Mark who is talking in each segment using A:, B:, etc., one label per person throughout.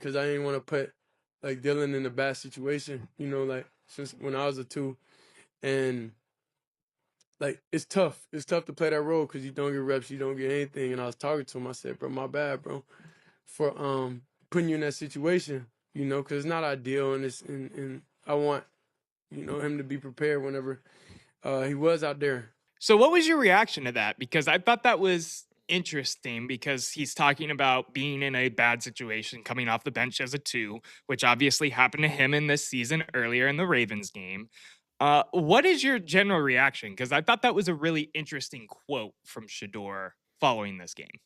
A: because I didn't want to put like Dylan in a bad situation. Like since when I was a two, and like it's tough. It's tough to play that role because you don't get reps, you don't get anything. And I was talking to him. I said, "Bro, my bad, bro, for putting you in that situation. Because it's not ideal, and and I want him to be prepared whenever he was out there."
B: So what was your reaction to that? Because I thought that was interesting because he's talking about being in a bad situation coming off the bench as a two, which obviously happened to him in this season earlier in the Ravens game. What is your general reaction? Because I thought that was a really interesting quote from Shedeur following this game.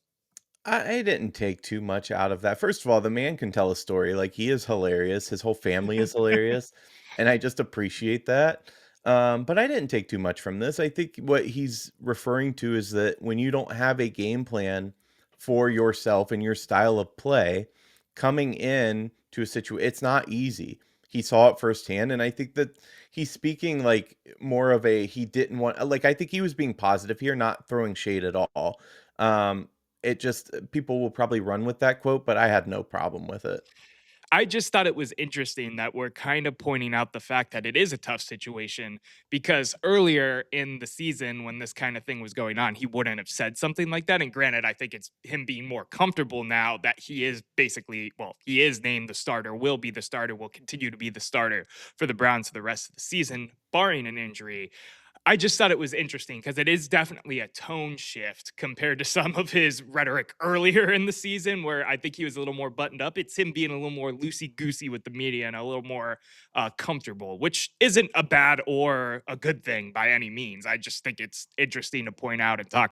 C: I didn't take too much out of that. First of all, the man can tell a story. Like, he is hilarious. His whole family is hilarious, and I just appreciate that. But I didn't take too much from this. I think what he's referring to is that when you don't have a game plan for yourself and your style of play, coming in to a situation, it's not easy. He saw it firsthand, and I think that he's speaking like more of a he didn't want like I think he was being positive here, not throwing shade at all. It just people will probably run with that quote, but I had no problem with it.
B: I just thought it was interesting that we're kind of pointing out the fact that it is a tough situation because earlier in the season, when this kind of thing was going on, he wouldn't have said something like that. And granted, I think it's him being more comfortable now that he is basically, well, he is named the starter, will be the starter, will continue to be the starter for the Browns for the rest of the season, barring an injury. I just thought it was interesting because it is definitely a tone shift compared to some of his rhetoric earlier in the season, where I think he was a little more buttoned up. It's him being a little more loosey goosey with the media and a little more comfortable, which isn't a bad or a good thing by any means. I just think it's interesting to point out and talk